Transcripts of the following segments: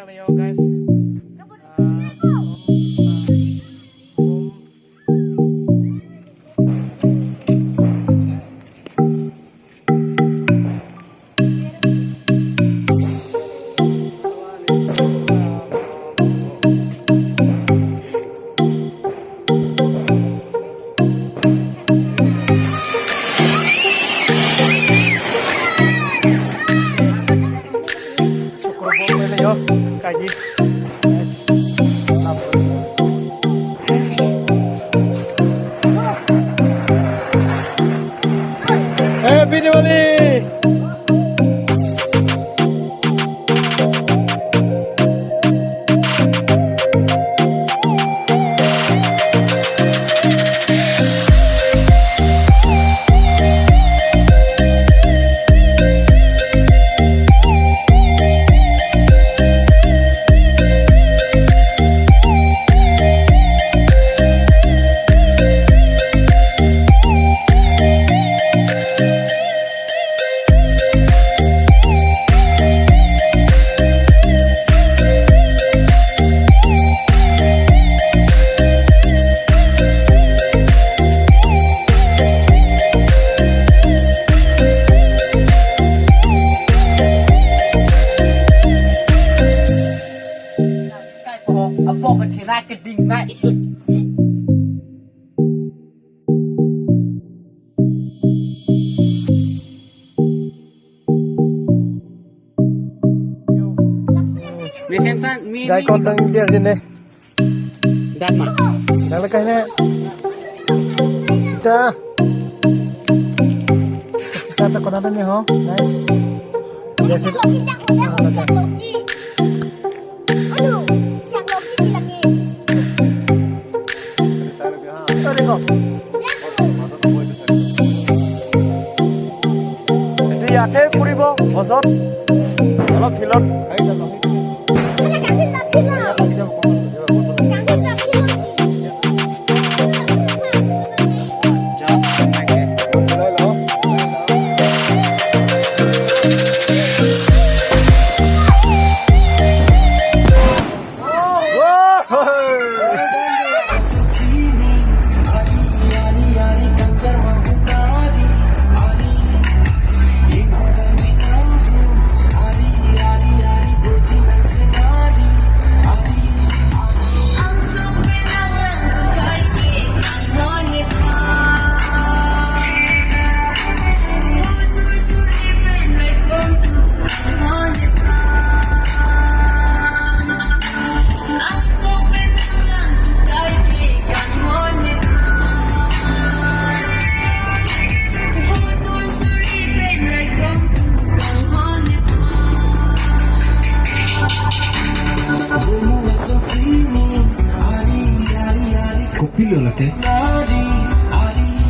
lang na yun guys. Happy Diwali! Apok cái ra cái đinh này. Mi xem sang mi. Dai con đang đi trên đây. Dan mà. Đang là cái này. Ta. Kita tak kena ni ho. Nice. Jadi. ইয়াতে ফুৰিব বছত অলপ ফিল্ডত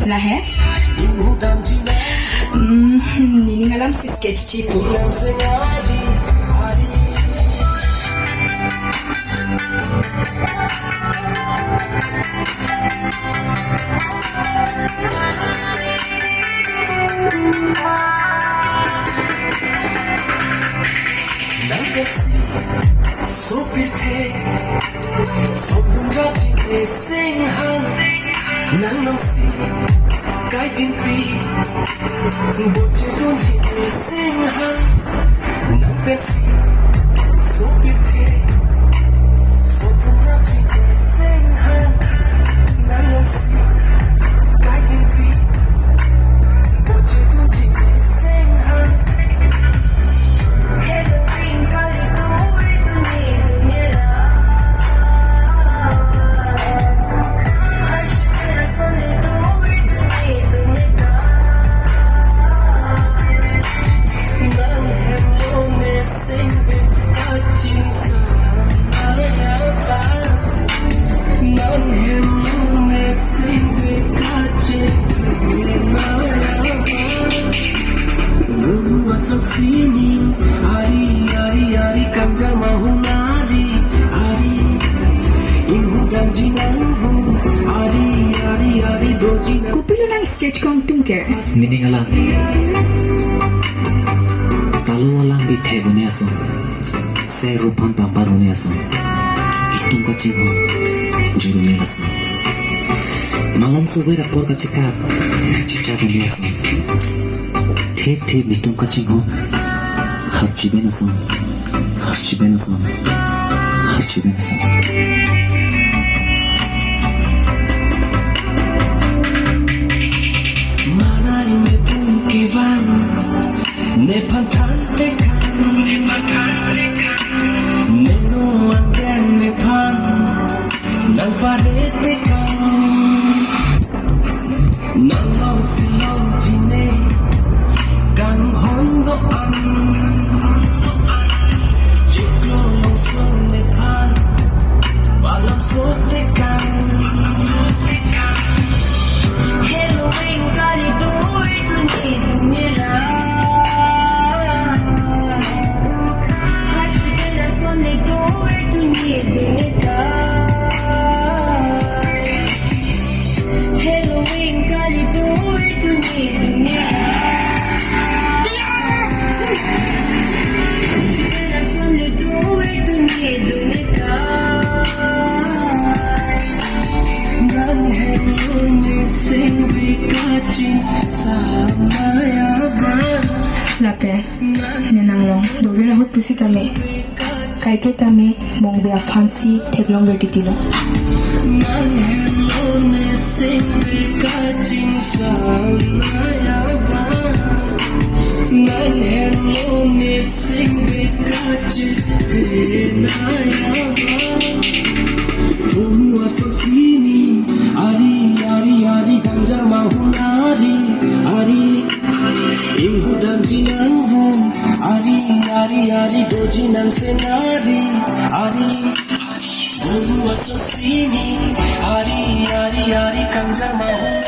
Lahe? Hindi alam si sketch chip. Nắng nóng xì cái tiếng pi bột chế đun chỉ để sinh hăng nắng bên xì số biết thế số không ra chỉ để sinh hăng nắng nóng xì cái tiếng pi bột chế đun chỉ để sinh hăng Halloween kali tuổi dunia Kupilo ng sketch kong tungke. Meaning alam. Talo walang bithe bune aso. Saya rupan pambaru ni aso. Itung kacibu juru ni aso. Malam subuh rapor kacikak cica ni aso. Thir itung kacibu harci benaso. Harci benaso. Harci benaso. Malay me punkiban ne pantan tekan neno anten ne pan nang pare tekan nang mau silong jine kang hondo an jiklo long song ne pan balang so tekan Halloween kali dur dunia Harci benason le dur dunia Halloween kali dur dunia Harci benason le dur dunia nang hello ni sing vikacing samaya ba Lape, nenanglong, dovera hot pusi kame. Kaike kame mong bea fancy teglong verdi dilo. nang hello ni sing vikacing samaya ba nang hello ni sing vikacing tinaya ba Rumwa so sini ari ganjar mahunari ari Ingudam jinang hum ari gojinang senari ari Rumwa so sini ari ganjar mahunari